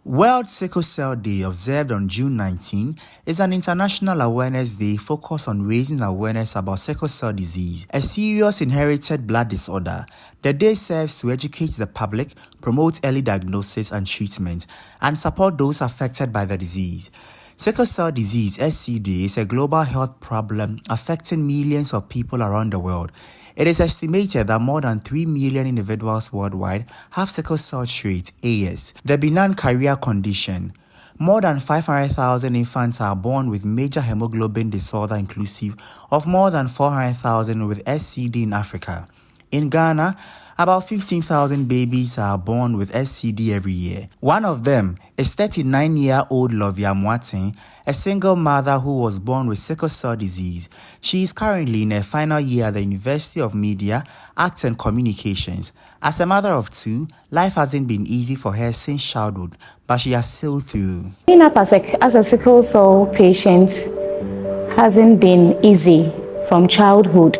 World Sickle Cell Day, observed on June 19, is an international awareness day focused on raising awareness about sickle cell disease, a serious inherited blood disorder. The day serves to educate the public, promote early diagnosis and treatment, and support those affected by the disease. Sickle cell disease (SCD) is a global health problem affecting millions of people around the world. It is estimated that more than 3 million individuals worldwide have sickle cell trait (AS), the benign carrier condition. More than 500,000 infants are born with major hemoglobin disorder, inclusive of more than 400,000 with SCD in Africa. In Ghana, about 15,000 babies are born with SCD every year. One of them is 39-year-old Lovia Mwatin, a single mother who was born with sickle cell disease. She is currently in her final year at the University of Media, Arts and Communications. As a mother of two, life hasn't been easy for her since childhood, but she has sailed through. Growing up as a sickle cell patient hasn't been easy from childhood.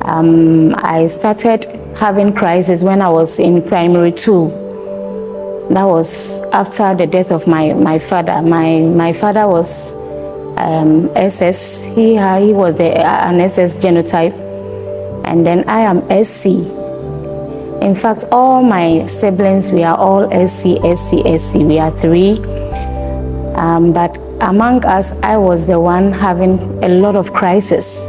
I started having crisis when I was in primary 2. That was after the death of my father. My father was SS. He was an SS genotype, and then I am SC. In fact, all my siblings, we are all SC. We are 3. But among us, I was the one having a lot of crisis.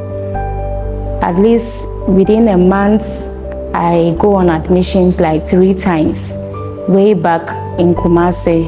At least within a month, I go on admissions like 3 times, way back in Kumasi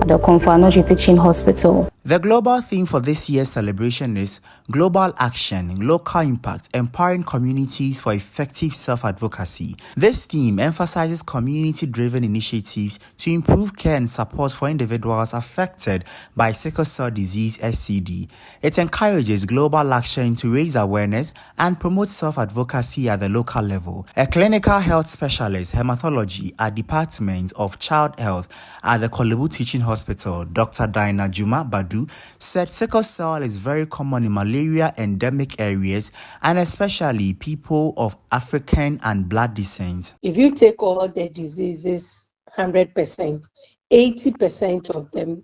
at the Konfanoji Teaching Hospital. The global theme for this year's celebration is Global Action, Local Impact, Empowering Communities for Effective Self-Advocacy. This theme emphasizes community-driven initiatives to improve care and support for individuals affected by sickle cell disease (SCD). It encourages global action to raise awareness and promote self-advocacy at the local level. A clinical health specialist, hematology at Department of Child Health at the Kolebu Teaching Hospital, Dr. Diana Juma Badu, said sickle cell is very common in malaria endemic areas and especially people of African and black descent. If you take all the diseases 100%, 80% of them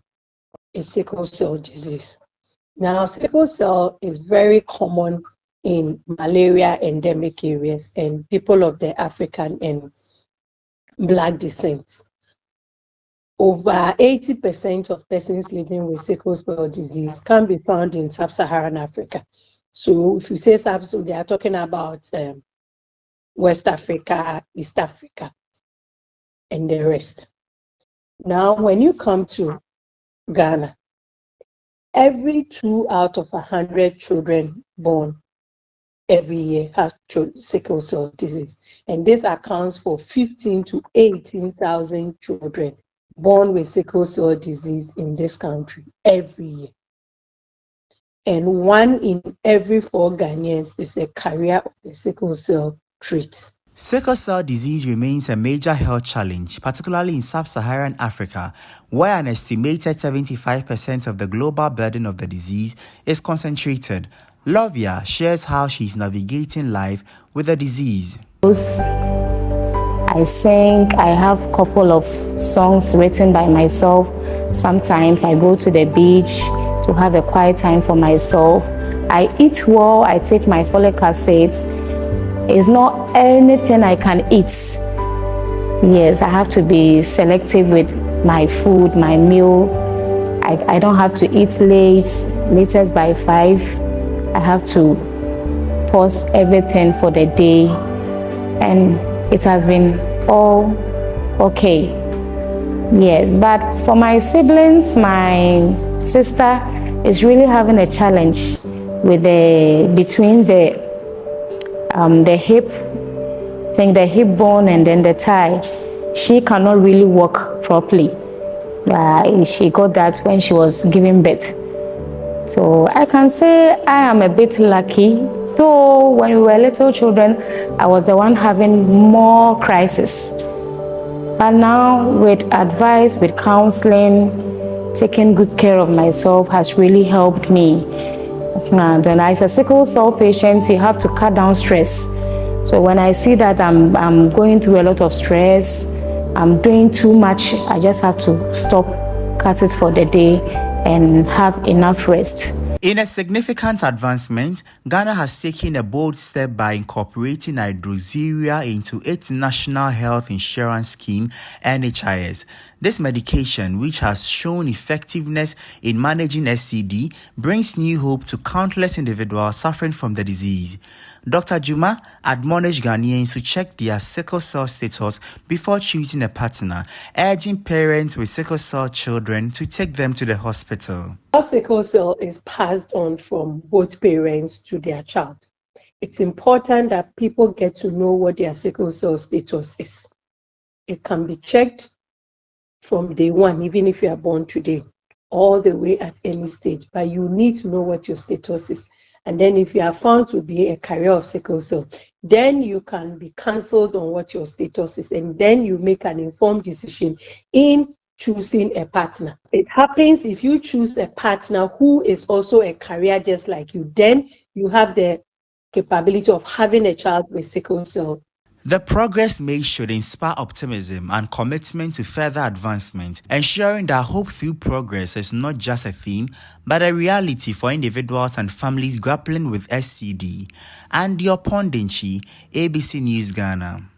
is sickle cell disease. Now, sickle cell is very common in malaria endemic areas and people of the African and black descent. Over 80% of persons living with sickle cell disease can be found in sub-Saharan Africa. So if you say sub-Saharan, they are talking about West Africa, East Africa, and the rest. Now, when you come to Ghana, every 2 out of 100 children born every year have sickle cell disease. And this accounts for 15 to 18,000 children born with sickle cell disease in this country every year. And 1 in every 4 Ghanaians is a carrier of the sickle cell trait. Sickle cell disease remains a major health challenge, particularly in sub-Saharan Africa, where an estimated 75% of the global burden of the disease is concentrated. Lovia shares how she is navigating life with the disease. I sing, I have a couple of songs written by myself. Sometimes I go to the beach to have a quiet time for myself. I eat well, I take my folic acids. It's not anything I can eat. Yes, I have to be selective with my food, my meal. I don't have to eat latest by 5. I have to pause everything for the day. And it has been all okay. Yes, but for my siblings, my sister is really having a challenge with between the hip bone and then the thigh. She cannot really walk properly. She got that when she was giving birth. So I can say I am a bit lucky. Though when we were little children, I was the one having more crisis. But now with advice, with counseling, taking good care of myself has really helped me. And as a sickle cell patient, you have to cut down stress. So when I see that I'm going through a lot of stress, I'm doing too much, I just have to stop, cut it for the day, and have enough rest. In a significant advancement, Ghana has taken a bold step by incorporating hydroxyurea into its National Health Insurance Scheme (NHIS). This medication, which has shown effectiveness in managing SCD, brings new hope to countless individuals suffering from the disease. Dr. Juma admonished Ghanaians to check their sickle cell status before choosing a partner, urging parents with sickle cell children to take them to the hospital. Sickle cell is passed on from both parents to their child. It's important that people get to know what their sickle cell status is. It can be checked from day one, even if you are born today, all the way at any stage, but you need to know what your status is. And then if you are found to be a carrier of sickle cell, then you can be counseled on what your status is, and then you make an informed decision in choosing a partner. It happens if you choose a partner who is also a carrier just like you, then you have the capability of having a child with sickle cell. The progress made should inspire optimism and commitment to further advancement, ensuring that hope through progress is not just a theme, but a reality for individuals and families grappling with SCD. And Diopondinchi, ABC News Ghana.